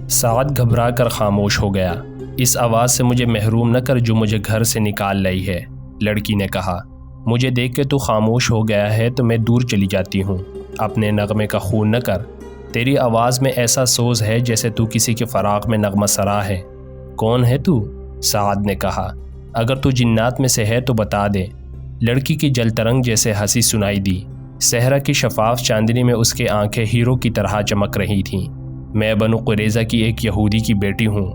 سعد گھبرا کر خاموش ہو گیا۔ اس آواز سے مجھے محروم نہ کر جو مجھے گھر سے نکال لائی ہے، لڑکی نے کہا۔ مجھے دیکھ کے تو خاموش ہو گیا ہے تو میں دور چلی جاتی ہوں۔ اپنے نغمے کا خون نہ کر، تیری آواز میں ایسا سوز ہے جیسے تو کسی کے فراق میں نغمہ سرا ہے۔ کون ہے تو؟ سعد نے کہا۔ اگر تو جنات میں سے ہے تو بتا دے۔ لڑکی کی جل ترنگ جیسے ہنسی سنائی دی۔ صحرا کی شفاف چاندنی میں اس کے آنکھیں ہیرو کی طرح چمک رہی تھیں۔ میں بنو قریظہ کی ایک یہودی کی بیٹی ہوں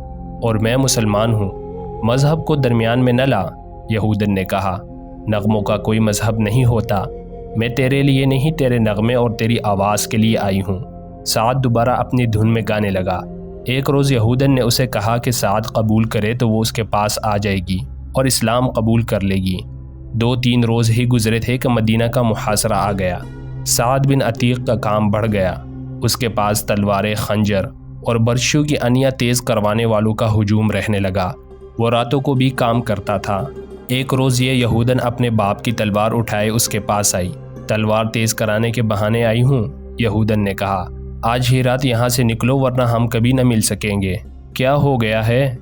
اور میں مسلمان ہوں۔ مذہب کو درمیان میں نہ لا، یہودن نے کہا۔ نغموں کا کوئی مذہب نہیں ہوتا۔ میں تیرے لیے نہیں، تیرے نغمے اور تیری آواز کے لیے آئی ہوں۔ سعد دوبارہ اپنی دھن میں گانے لگا۔ ایک روز یہودن نے اسے کہا کہ سعد قبول کرے تو وہ اس کے پاس آ جائے گی اور اسلام قبول کر لے گی۔ 2-3 روز ہی گزرے تھے کہ مدینہ کا محاصرہ آ گیا۔ سعد بن عتیق کا کام بڑھ گیا۔ اس کے پاس تلواریں، خنجر اور برچیوں کی انیاں تیز کروانے والوں کا ہجوم رہنے لگا۔ وہ راتوں کو بھی کام کرتا تھا۔ ایک روز یہ یہودن اپنے باپ کی تلوار اٹھائے اس کے پاس آئی۔ تلوار تیز کرانے کے بہانے آئی ہوں، یہودن نے کہا۔ آج ہی رات یہاں سے نکلو ورنہ ہم کبھی نہ مل سکیں گے۔ کیا ہو گیا ہے؟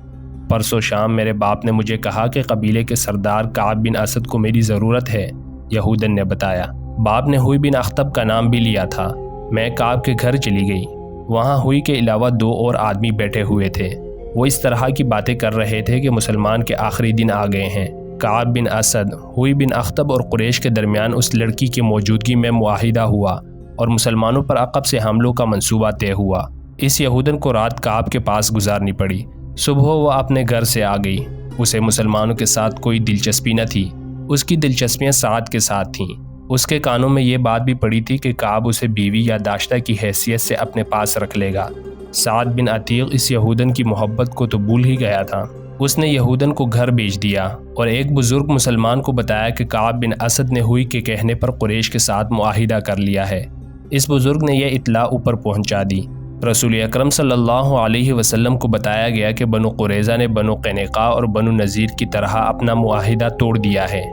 پرسوں شام میرے باپ نے مجھے کہا کہ قبیلے کے سردار کعب بن اسد کو میری ضرورت ہے، یہودن نے بتایا۔ باپ نے ہوئی بن اخطب کا نام بھی لیا تھا۔ میں کعب کے گھر چلی گئی۔ وہاں ہوئی کے علاوہ 2 اور آدمی بیٹھے ہوئے تھے۔ وہ اس طرح کی باتیں کر رہے تھے کہ مسلمان کے آخری دن آ گئے ہیں۔ کعب بن اسد، ہوئی بن اخطب اور قریش کے درمیان اس لڑکی کی موجودگی میں معاہدہ ہوا اور مسلمانوں پر عقب سے حملوں کا منصوبہ طے ہوا۔ اس یہودن کو رات کعب کے پاس گزارنی پڑی۔ صبح وہ اپنے گھر سے آ گئی۔ اسے مسلمانوں کے ساتھ کوئی دلچسپی نہ تھی۔ اس کی دلچسپیاں سعد کے ساتھ تھیں۔ اس کے کانوں میں یہ بات بھی پڑی تھی کہ کعب اسے بیوی یا داشتہ کی حیثیت سے اپنے پاس رکھ لے گا۔ سعد بن عتیق اس یہودن کی محبت کو تو بھول ہی گیا تھا۔ اس نے یہودن کو گھر بھیج دیا اور ایک بزرگ مسلمان کو بتایا کہ کعب بن اسد نے ہوئی کے کہنے پر قریش کے ساتھ معاہدہ کر لیا ہے۔ اس بزرگ نے یہ اطلاع اوپر پہنچا دی۔ رسول اکرم صلی اللہ علیہ وسلم کو بتایا گیا کہ بنو قریظہ نے بنو قینقاع اور بنو نذیر کی طرح اپنا معاہدہ توڑ دیا ہے۔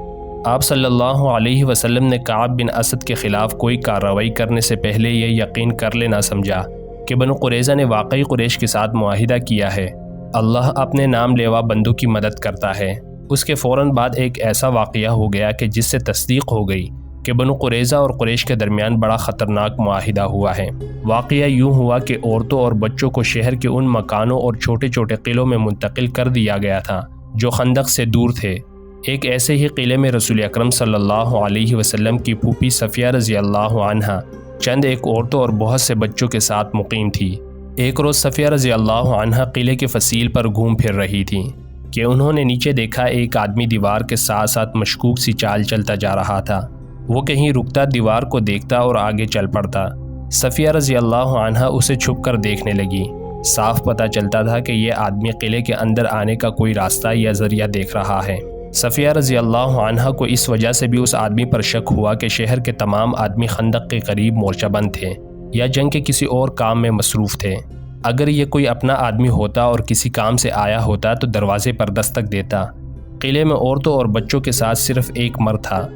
آپ صلی اللہ علیہ وسلم نے کعب بن اسد کے خلاف کوئی کارروائی کرنے سے پہلے یہ یقین کر لینا سمجھا کہ بنو قریظہ نے واقعی قریش کے ساتھ معاہدہ کیا ہے۔ اللہ اپنے نام لیوا بندوں کی مدد کرتا ہے۔ اس کے فوراً بعد ایک ایسا واقعہ ہو گیا کہ جس سے تصدیق ہو گئی کہ بنو قریظہ اور قریش کے درمیان بڑا خطرناک معاہدہ ہوا ہے۔ واقعہ یوں ہوا کہ عورتوں اور بچوں کو شہر کے ان مکانوں اور چھوٹے چھوٹے قلعوں میں منتقل کر دیا گیا تھا جو خندق سے دور تھے۔ ایک ایسے ہی قلعے میں رسول اکرم صلی اللہ علیہ وسلم کی پھوپھی صفیہ رضی اللہ عنہا چند ایک عورتوں اور بہت سے بچوں کے ساتھ مقیم تھی۔ ایک روز صفیہ رضی اللہ عنہا قلعے کے فصیل پر گھوم پھر رہی تھی کہ انہوں نے نیچے دیکھا ایک آدمی دیوار کے ساتھ ساتھ مشکوک سی چال چلتا جا رہا تھا۔ وہ کہیں رکتا، دیوار کو دیکھتا اور آگے چل پڑتا۔ صفیہ رضی اللہ عنہا اسے چھپ کر دیکھنے لگی۔ صاف پتہ چلتا تھا کہ یہ آدمی قلعے کے اندر آنے کا کوئی راستہ یا ذریعہ دیکھ رہا ہے۔ صفیہ رضی اللہ عنہا کو اس وجہ سے بھی اس آدمی پر شک ہوا کہ شہر کے تمام آدمی خندق کے قریب مورچہ بند تھے یا جنگ کے کسی اور کام میں مصروف تھے۔ اگر یہ کوئی اپنا آدمی ہوتا اور کسی کام سے آیا ہوتا تو دروازے پر دستک دیتا۔ قلعے میں عورتوں اور بچوں کے ساتھ صرف ایک مرد تھا۔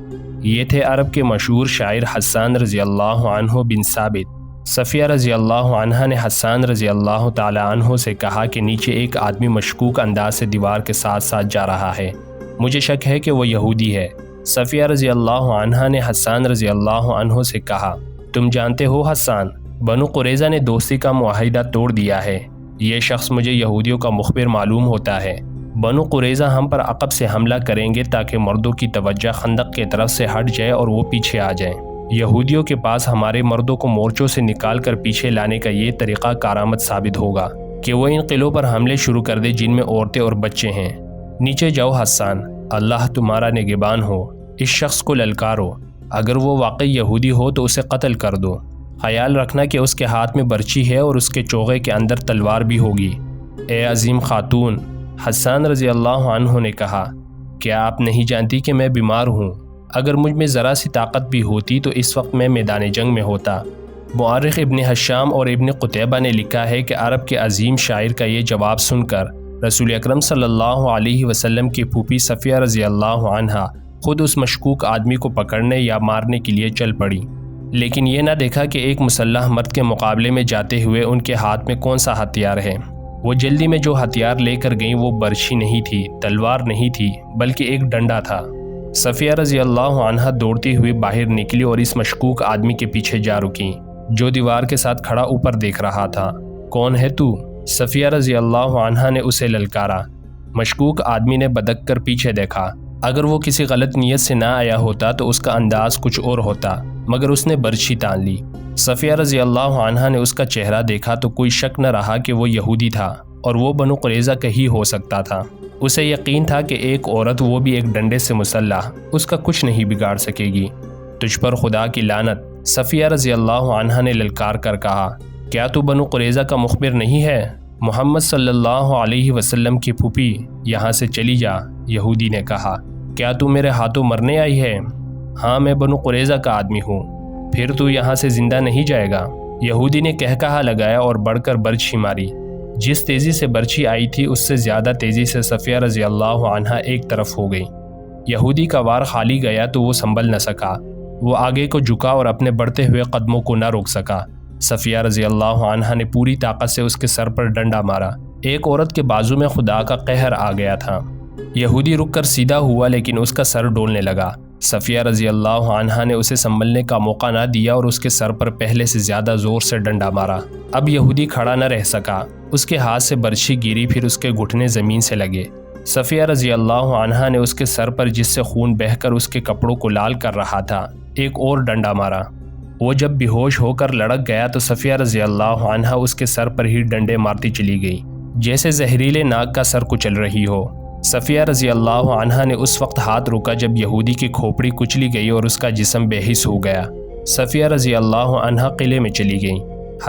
یہ تھے عرب کے مشہور شاعر حسان رضی اللہ عنہ بن ثابت۔ صفیہ رضی اللہ عنہا نے حسان رضی اللہ تعالی عنہ سے کہا کہ نیچے ایک آدمی مشکوک انداز سے دیوار کے ساتھ ساتھ جا رہا ہے، مجھے شک ہے کہ وہ یہودی ہے۔ صفیہ رضی اللہ عنہا نے حسان رضی اللہ عنہ سے کہا، تم جانتے ہو حسان، بنو قریظہ نے دوستی کا معاہدہ توڑ دیا ہے۔ یہ شخص مجھے یہودیوں کا مخبر معلوم ہوتا ہے۔ بنو قریظہ ہم پر عقب سے حملہ کریں گے تاکہ مردوں کی توجہ خندق کی طرف سے ہٹ جائے اور وہ پیچھے آ جائیں۔ یہودیوں کے پاس ہمارے مردوں کو مورچوں سے نکال کر پیچھے لانے کا یہ طریقہ کارآمد ثابت ہوگا کہ وہ ان قلعوں پر حملے شروع کر دے جن میں عورتیں اور بچے ہیں۔ نیچے جاؤ حسان، اللہ تمہارا نگہبان ہو۔ اس شخص کو للکارو، اگر وہ واقعی یہودی ہو تو اسے قتل کر دو۔ خیال رکھنا کہ اس کے ہاتھ میں برچی ہے اور اس کے چوغے کے اندر تلوار بھی ہوگی۔ اے عظیم خاتون، حسان رضی اللہ عنہ نے کہا، کیا آپ نہیں جانتی کہ میں بیمار ہوں؟ اگر مجھ میں ذرا سی طاقت بھی ہوتی تو اس وقت میں میدان جنگ میں ہوتا۔ مورخ ابن حشام اور ابن قتیبہ نے لکھا ہے کہ عرب کے عظیم شاعر کا یہ جواب سن کر رسول اکرم صلی اللہ علیہ وسلم کی پھوپھی صفیہ رضی اللہ عنہا خود اس مشکوک آدمی کو پکڑنے یا مارنے کے لیے چل پڑی، لیکن یہ نہ دیکھا کہ ایک مسلح مرد کے مقابلے میں جاتے ہوئے ان کے ہاتھ میں کون سا ہتھیار ہے۔ وہ جلدی میں جو ہتھیار لے کر گئیں وہ برچھی نہیں تھی، تلوار نہیں تھی، بلکہ ایک ڈنڈا تھا۔ صفیہ رضی اللہ عنہا دوڑتی ہوئی باہر نکلی اور اس مشکوک آدمی کے پیچھے جا رکیں جو دیوار کے ساتھ کھڑا اوپر دیکھ رہا تھا۔ کون ہے تو؟ صفیہ رضی اللہ عنہا نے اسے للکارا۔ مشکوک آدمی نے بدک کر پیچھے دیکھا۔ اگر وہ کسی غلط نیت سے نہ آیا ہوتا تو اس کا انداز کچھ اور ہوتا، مگر اس نے برچھی تان لی۔ صفیہ رضی اللہ عنہا نے اس کا چہرہ دیکھا تو کوئی شک نہ رہا کہ وہ یہودی تھا اور وہ بنو قریظہ کا ہی ہو سکتا تھا۔ اسے یقین تھا کہ ایک عورت، وہ بھی ایک ڈنڈے سے مسلح، اس کا کچھ نہیں بگاڑ سکے گی۔ تجھ پر خدا کی لعنت، صفیہ رضی اللہ عنہا نے للکار کر کہا، کیا تو بنو قریظہ کا مخبر نہیں ہے؟ محمد صلی اللہ علیہ وسلم کی پھوپھی، یہاں سے چلی جا۔ یہودی نے کہا، کیا تو میرے ہاتھوں مرنے آئی ہے؟ ہاں، میں بنو قریظہ کا آدمی ہوں۔ پھر تو یہاں سے زندہ نہیں جائے گا۔ یہودی نے کہا لگایا اور بڑھ کر برچھی ماری۔ جس تیزی سے برچھی آئی تھی اس سے زیادہ تیزی سے صفیہ رضی اللہ عنہا ایک طرف ہو گئی۔ یہودی کا وار خالی گیا تو وہ سنبھل نہ سکا۔ وہ آگے کو جھکا اور اپنے بڑھتے ہوئے قدموں کو نہ روک سکا۔ صفیہ رضی اللہ عنہا نے پوری طاقت سے اس کے سر پر ڈنڈا مارا۔ ایک عورت کے بازو میں خدا کا قہر آ گیا تھا۔ یہودی رک کر سیدھا ہوا لیکن اس کا سر ڈولنے لگا۔ صفیہ رضی اللہ عنہا نے اسے سنبھلنے کا موقع نہ دیا اور اس کے سر پر پہلے سے زیادہ زور سے ڈنڈا مارا۔ اب یہودی کھڑا نہ رہ سکا۔ اس کے ہاتھ سے برچھی گری، پھر اس کے گھٹنے زمین سے لگے۔ صفیہ رضی اللہ عنہا نے اس کے سر پر، جس سے خون بہہ کر اس کے کپڑوں کو لال کر رہا تھا، ایک اور ڈنڈا مارا۔ وہ جب بے ہوش ہو کر لڑک گیا تو صفیہ رضی اللہ عنہا اس کے سر پر ہی ڈنڈے مارتی چلی گئی، جیسے زہریلے ناگ کا سر کچل رہی ہو۔ صفیہ رضی اللہ عنہا نے اس وقت ہاتھ روکا جب یہودی کی کھوپڑی کچلی گئی اور اس کا جسم بے حس ہو گیا۔ صفیہ رضی اللہ عنہا قلعے میں چلی گئی۔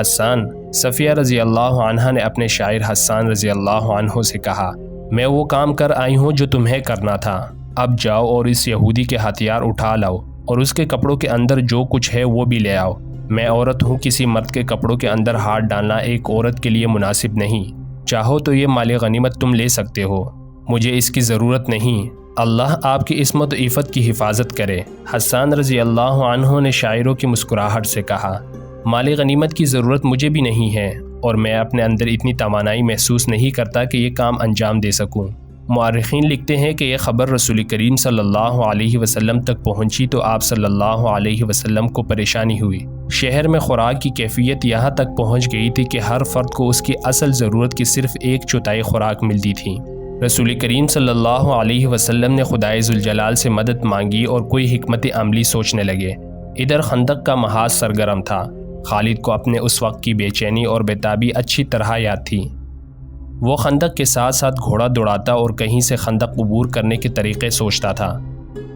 حسان، صفیہ رضی اللہ عنہا نے اپنے شاعر حسان رضی اللہ عنہ سے کہا، میں وہ کام کر آئی ہوں جو تمہیں کرنا تھا۔ اب جاؤ اور اس یہودی کے ہتھیار اٹھا لاؤ اور اس کے کپڑوں کے اندر جو کچھ ہے وہ بھی لے آؤ۔ میں عورت ہوں، کسی مرد کے کپڑوں کے اندر ہاتھ ڈالنا ایک عورت کے لیے مناسب نہیں۔ چاہو تو یہ مال غنیمت تم لے سکتے ہو، مجھے اس کی ضرورت نہیں۔ اللہ آپ کی عصمت و عفت کی حفاظت کرے۔ حسان رضی اللہ عنہ نے شاعروں کی مسکراہٹ سے کہا، مال غنیمت کی ضرورت مجھے بھی نہیں ہے اور میں اپنے اندر اتنی توانائی محسوس نہیں کرتا کہ یہ کام انجام دے سکوں۔ مورخین لکھتے ہیں کہ یہ خبر رسول کریم صلی اللہ علیہ وسلم تک پہنچی تو آپ صلی اللہ علیہ وسلم کو پریشانی ہوئی۔ شہر میں خوراک کی کیفیت یہاں تک پہنچ گئی تھی کہ ہر فرد کو اس کی اصل ضرورت کی صرف 1/4 خوراک ملتی تھی۔ رسول کریم صلی اللہ علیہ وسلم نے خدائے ذوالجلال سے مدد مانگی اور کوئی حکمت عملی سوچنے لگے۔ ادھر خندق کا محاذ سرگرم تھا۔ خالد کو اپنے اس وقت کی بے چینی اور بےتابی اچھی طرح یاد تھی۔ وہ خندق کے ساتھ ساتھ گھوڑا دوڑاتا اور کہیں سے خندق عبور کرنے کے طریقے سوچتا تھا۔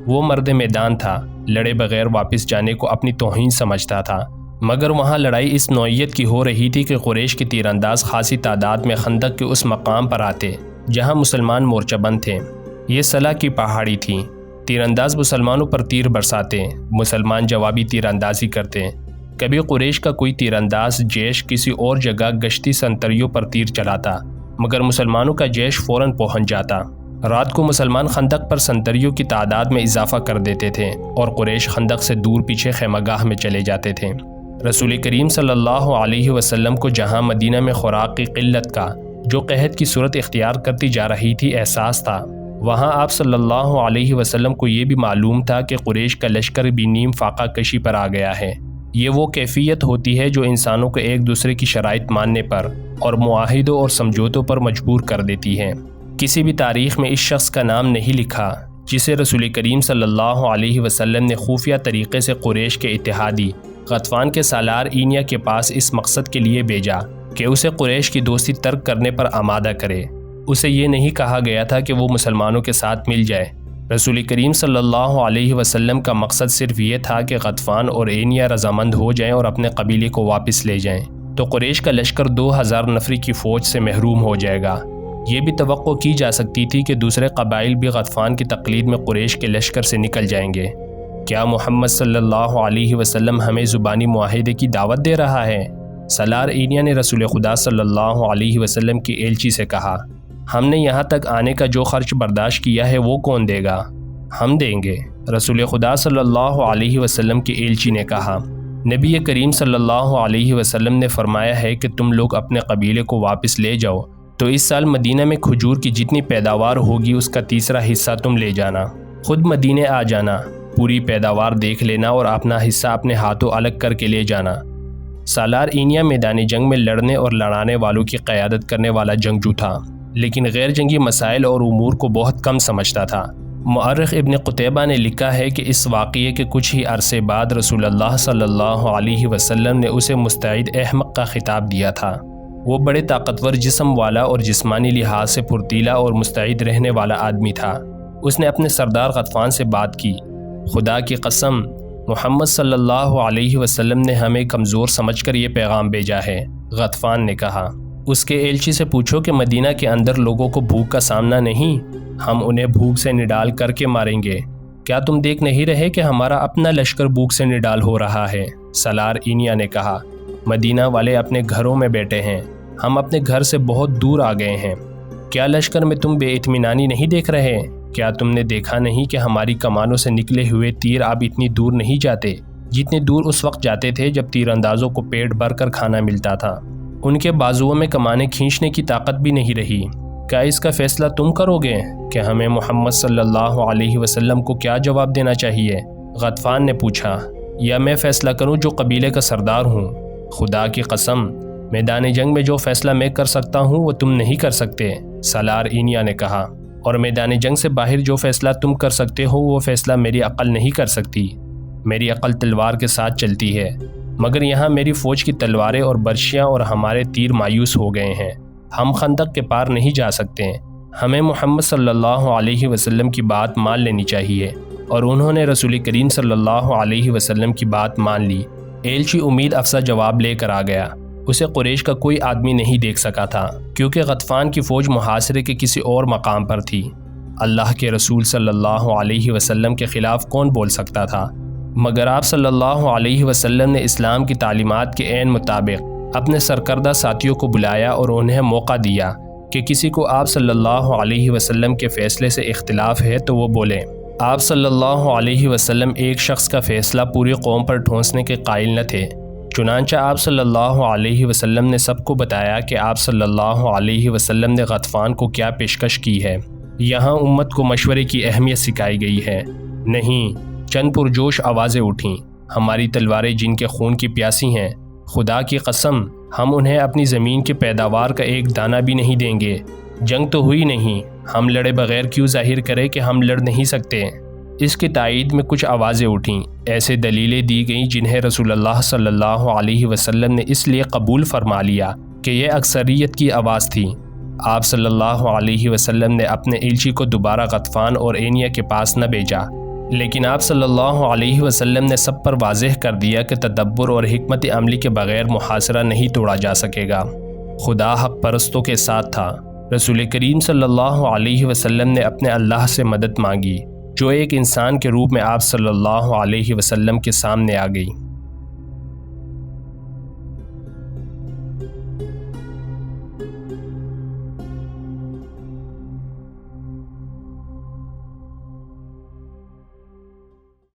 وہ مرد میدان تھا، لڑے بغیر واپس جانے کو اپنی توہین سمجھتا تھا، مگر وہاں لڑائی اس نوعیت کی ہو رہی تھی کہ قریش کے تیر انداز خاصی تعداد میں خندق کے اس مقام پر آتے جہاں مسلمان مورچہ بند تھے۔ یہ صلہ کی پہاڑی تھی۔ تیر انداز مسلمانوں پر تیر برساتے، مسلمان جوابی تیر اندازی کرتے۔ کبھی قریش کا کوئی تیر انداز جیش کسی اور جگہ گشتی سنتریوں پر تیر چلاتا، مگر مسلمانوں کا جیش فوراً پہنچ جاتا۔ رات کو مسلمان خندق پر سنتریوں کی تعداد میں اضافہ کر دیتے تھے اور قریش خندق سے دور پیچھے خیمہ گاہ میں چلے جاتے تھے۔ رسول کریم صلی اللہ علیہ وسلم کو جہاں مدینہ میں خوراک کی قلت کا، جو قحط کی صورت اختیار کرتی جا رہی تھی، احساس تھا، وہاں آپ صلی اللہ علیہ وسلم کو یہ بھی معلوم تھا کہ قریش کا لشکر بھی نیم فاقہ کشی پر آ گیا ہے۔ یہ وہ کیفیت ہوتی ہے جو انسانوں کو ایک دوسرے کی شرائط ماننے پر اور معاہدوں اور سمجھوتوں پر مجبور کر دیتی ہے۔ کسی بھی تاریخ میں اس شخص کا نام نہیں لکھا جسے رسول کریم صلی اللہ علیہ وسلم نے خفیہ طریقے سے قریش کے اتحادی غطفان کے سالار اینیا کے پاس اس مقصد کے لیے بھیجا کہ اسے قریش کی دوستی ترک کرنے پر آمادہ کرے۔ اسے یہ نہیں کہا گیا تھا کہ وہ مسلمانوں کے ساتھ مل جائے۔ رسول کریم صلی اللہ علیہ وسلم کا مقصد صرف یہ تھا کہ غطفان اور اینیا رضامند ہو جائیں اور اپنے قبیلے کو واپس لے جائیں، تو قریش کا لشکر 2000 نفری کی فوج سے محروم ہو جائے گا۔ یہ بھی توقع کی جا سکتی تھی کہ دوسرے قبائل بھی غطفان کی تقلید میں قریش کے لشکر سے نکل جائیں گے۔ کیا محمد صلی اللہ علیہ وسلم ہمیں زبانی معاہدے کی دعوت دے رہا ہے؟ سالار اینیا نے رسول خدا صلی اللہ علیہ وسلم کی ایلچی سے کہا، ہم نے یہاں تک آنے کا جو خرچ برداشت کیا ہے وہ کون دے گا؟ ہم دیں گے، رسول خدا صلی اللہ علیہ وسلم کی ایلچی نے کہا۔ نبی کریم صلی اللہ علیہ وسلم نے فرمایا ہے کہ تم لوگ اپنے قبیلے کو واپس لے جاؤ تو اس سال مدینہ میں کھجور کی جتنی پیداوار ہوگی اس کا تیسرا حصہ تم لے جانا، خود مدینے آ جانا، پوری پیداوار دیکھ لینا اور اپنا حصہ اپنے ہاتھوں الگ کر کے لے جانا۔ سالار اینیا میدان جنگ میں لڑنے اور لڑانے والوں کی قیادت کرنے والا جنگجو تھا، لیکن غیر جنگی مسائل اور امور کو بہت کم سمجھتا تھا۔ مؤرخ ابن قتیبہ نے لکھا ہے کہ اس واقعے کے کچھ ہی عرصے بعد رسول اللہ صلی اللہ علیہ وسلم نے اسے مستعد احمق کا خطاب دیا تھا۔ وہ بڑے طاقتور جسم والا اور جسمانی لحاظ سے پھرتیلا اور مستعد رہنے والا آدمی تھا۔ اس نے اپنے سردار غطفان سے بات کی، خدا کی قسم محمد صلی اللہ علیہ وسلم نے ہمیں کمزور سمجھ کر یہ پیغام بھیجا ہے۔ غطفان نے کہا، اس کے ایلچی سے پوچھو کہ مدینہ کے اندر لوگوں کو بھوک کا سامنا نہیں، ہم انہیں بھوک سے نڈال کر کے ماریں گے۔ کیا تم دیکھ نہیں رہے کہ ہمارا اپنا لشکر بھوک سے نڈال ہو رہا ہے؟ سالار اینیا نے کہا، مدینہ والے اپنے گھروں میں بیٹھے ہیں، ہم اپنے گھر سے بہت دور آ گئے ہیں۔ کیا لشکر میں تم بے اطمینانی نہیں دیکھ رہے؟ کیا تم نے دیکھا نہیں کہ ہماری کمانوں سے نکلے ہوئے تیر اب اتنی دور نہیں جاتے جتنی دور اس وقت جاتے تھے جب تیر اندازوں کو پیٹ بھر کر کھانا ملتا تھا؟ ان کے بازوؤں میں کمانیں کھینچنے کی طاقت بھی نہیں رہی۔ کیا اس کا فیصلہ تم کرو گے کہ ہمیں محمد صلی اللہ علیہ وسلم کو کیا جواب دینا چاہیے؟ غطفان نے پوچھا، یا میں فیصلہ کروں جو قبیلے کا سردار ہوں؟ خدا کی قسم میدان جنگ میں جو فیصلہ میں کر سکتا ہوں وہ تم نہیں کر سکتے، سالار اینیا نے کہا، اور میدان جنگ سے باہر جو فیصلہ تم کر سکتے ہو وہ فیصلہ میری عقل نہیں کر سکتی۔ میری عقل تلوار کے ساتھ چلتی ہے، مگر یہاں میری فوج کی تلواریں اور برشیاں اور ہمارے تیر مایوس ہو گئے ہیں، ہم خندق کے پار نہیں جا سکتے۔ ہمیں محمد صلی اللہ علیہ وسلم کی بات مان لینی چاہیے، اور انہوں نے رسول کریم صلی اللہ علیہ وسلم کی بات مان لی۔ ایلچی امید افزا جواب لے کر آ گیا۔ اسے قریش کا کوئی آدمی نہیں دیکھ سکا تھا، کیونکہ غطفان کی فوج محاصرے کے کسی اور مقام پر تھی۔ اللہ کے رسول صلی اللہ علیہ وسلم کے خلاف کون بول سکتا تھا؟ مگر آپ صلی اللہ علیہ وسلم نے اسلام کی تعلیمات کے عین مطابق اپنے سرکردہ ساتھیوں کو بلایا اور انہیں موقع دیا کہ کسی کو آپ صلی اللہ علیہ وسلم کے فیصلے سے اختلاف ہے تو وہ بولے۔ آپ صلی اللہ علیہ وسلم ایک شخص کا فیصلہ پوری قوم پر ٹھونسنے کے قائل نہ تھے۔ چنانچہ آپ صلی اللہ علیہ وسلم نے سب کو بتایا کہ آپ صلی اللہ علیہ وسلم نے غطفان کو کیا پیشکش کی ہے۔ یہاں امت کو مشورے کی اہمیت سکھائی گئی ہے۔ نہیں، چند پرجوش آوازیں اٹھیں، ہماری تلواریں جن کے خون کی پیاسی ہیں، خدا کی قسم ہم انہیں اپنی زمین کی پیداوار کا ایک دانہ بھی نہیں دیں گے۔ جنگ تو ہوئی نہیں، ہم لڑے بغیر کیوں ظاہر کریں کہ ہم لڑ نہیں سکتے؟ اس کی تائید میں کچھ آوازیں اٹھیں، ایسے دلیلیں دی گئیں جنہیں رسول اللہ صلی اللہ علیہ وسلم نے اس لیے قبول فرما لیا کہ یہ اکثریت کی آواز تھی۔ آپ صلی اللہ علیہ وسلم نے اپنے ایلچی کو دوبارہ غطفان اور اینیا کے پاس نہ بھیجا، لیکن آپ صلی اللہ علیہ وسلم نے سب پر واضح کر دیا کہ تدبر اور حکمت عملی کے بغیر محاصرہ نہیں توڑا جا سکے گا۔ خدا حق پرستوں کے ساتھ تھا۔ رسول کریم صلی اللہ علیہ وسلم نے اپنے اللہ سے مدد مانگی، جو ایک انسان کے روپ میں آپ صلی اللہ علیہ وسلم کے سامنے آ گئی۔